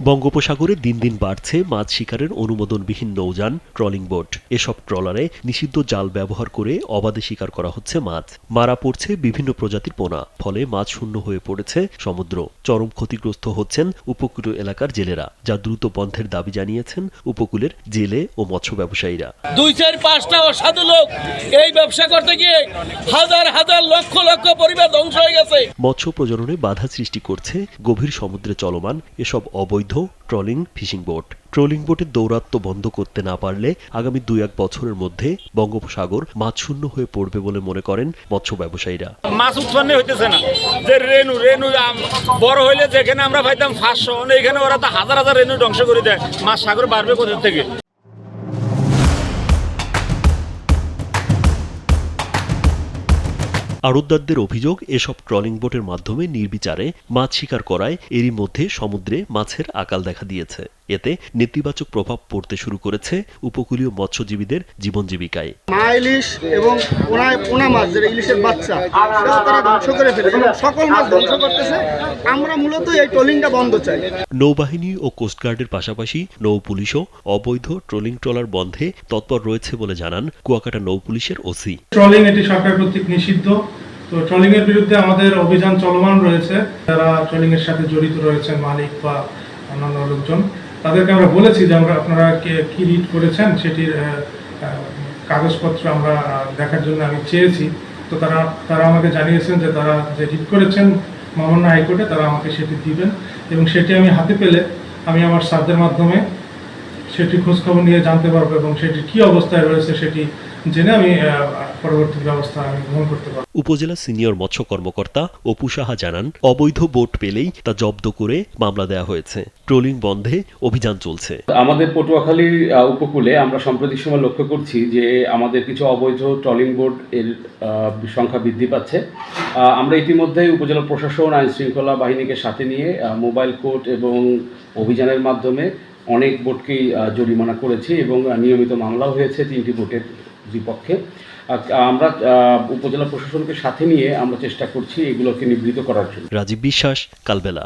বঙ্গোপসাগরে দিন দিন বাড়ছে মাছ শিকারের অনুমোদনবিহীন নৌযান, ট্রলিং বোট। এসব ট্রলারে নিষিদ্ধ জাল ব্যবহার করে অবাধে শিকার করা হচ্ছে মাছ। মারা পড়ছে বিভিন্ন প্রজাতির পোনা, ফলে মাছ শূন্য হয়ে পড়েছে সমুদ্র। চরম ক্ষতিগ্রস্ত হচ্ছেন উপকূলীয় এলাকার জেলেরা, যা দ্রুত বন্ধের দাবি জানিয়েছেন উপকূলের জেলে ও মৎস্য ব্যবসায়ীরা। 2-4-5টা অসাধু লোক এই ব্যবসা করতে গিয়ে হাজার হাজার লক্ষ লক্ষ পরিবার ধ্বংস হয়ে গেছে। মৎস্য প্রজননে বাধা সৃষ্টি করছে গভীর সমুদ্রে চলমান এসব অবৈধ ট্রলিং ফিশিং বোট। ট্রলিং বোটের দৌরাত্ম্য বন্ধ করতে না পারলে আগামী 2-1 বছরের মধ্যে বঙ্গোপসাগর মাছ শূন্য হয়ে পড়বে বলে মনে করেন মৎস্য ব্যবসায়ীরা। মাছ উৎপন্ন হইতেছে না, যে রেনু বড় হইলে যেখানে আমরা পাইতাম 500, এখানে ওরা তো হাজার হাজার রেনু ধ্বংস করে দেয়। মাছ সাগর বাড়বে কোথা থেকে? আড়তদারদের অভিযোগ, এসব ট্রলিং বোটের মাধ্যমে নির্বিচারে মাছ শিকার করায় এরই মধ্যে সমুদ্রে মাছের আকাল দেখা দিয়েছে। এতে নেতিবাচক প্রভাব পড়তে শুরু করেছে উপকূলীয় মৎস্যজীবীদের জীবন জীবিকায়। মা ইলিশ এবং পোনা মাছ, যেটা ইলিশের বাচ্চা, সেটাও তারা ধ্বংস করে ফেলে এবং সকল মাছ ধ্বংস করতেছে। আমরা মূলত এই ট্রলিংটা বন্ধ চাই। নৌবাহিনী ও কোস্টগার্ডের পাশাপাশি নৌ পুলিশও অবৈধ ট্রলিং ট্রলার বন্ধে তৎপর রয়েছে বলে জানান কুয়াকাটা নৌ পুলিশের ওসি। ট্রলিং এটি সরকার কর্তৃক নিষিদ্ধ। তো ট্রলিং এর বিরুদ্ধে আমাদের অভিযান চলমান রয়েছে। যারা ট্রলিং এর সাথে জড়িত রয়েছেন, মালিক বা অন্যান্য লোকজন, তাদেরকে আমরা বলেছি যে আপনারা কি রিড করেছেন সেটির কাগজপত্র আমরা দেখার জন্য আমি চেয়েছি। তো তারা আমাকে জানিয়েছেন যে তারা যে রিড করেছেন মহামান্য হাইকোর্টে, তারা আমাকে সেটি দিবেন এবং সেটি আমি হাতে পেলে আমি আমার স্যারদের মাধ্যমে সেটি খোঁজখবর নিয়ে জানতে পারবো এবং সেটি কি অবস্থায় রয়েছে সেটি জেনে আমি পরবর্তী ব্যবস্থা গ্রহণ করতে পারব। উপজেলা সিনিয়র মৎস্য কর্মকর্তা অপু সাহা জানান, অবৈধ বোট পেলেই তা জব্দ করে মামলা দেওয়া হয়েছে। ট্রলিং বন্ধে অভিযান চলছে। আমাদের পটুয়াখালী উপকূলে আমরা সাম্প্রতিক সময় লক্ষ্য করছি যে আমাদের কিছু অবৈধ ট্রলিং বোট এর সংখ্যা বৃদ্ধি পাচ্ছে। আমরা ইতিমধ্যে উপজেলা প্রশাসন, আইন শৃঙ্খলা বাহিনীকে সাথে নিয়ে মোবাইল কোর্ট এবং অভিযানের মাধ্যমে অনেক বোটকেই জরিমানা করেছি এবং নিয়মিত মামলাও হয়েছে 3টি বোটের বিপক্ষে। আমরা উপজেলা প্রশাসনকে সাথে নিয়ে আমরা চেষ্টা করছি এগুলোকে নিবৃত করার জন্য। রাজীব বিশ্বাস, কালবেলা।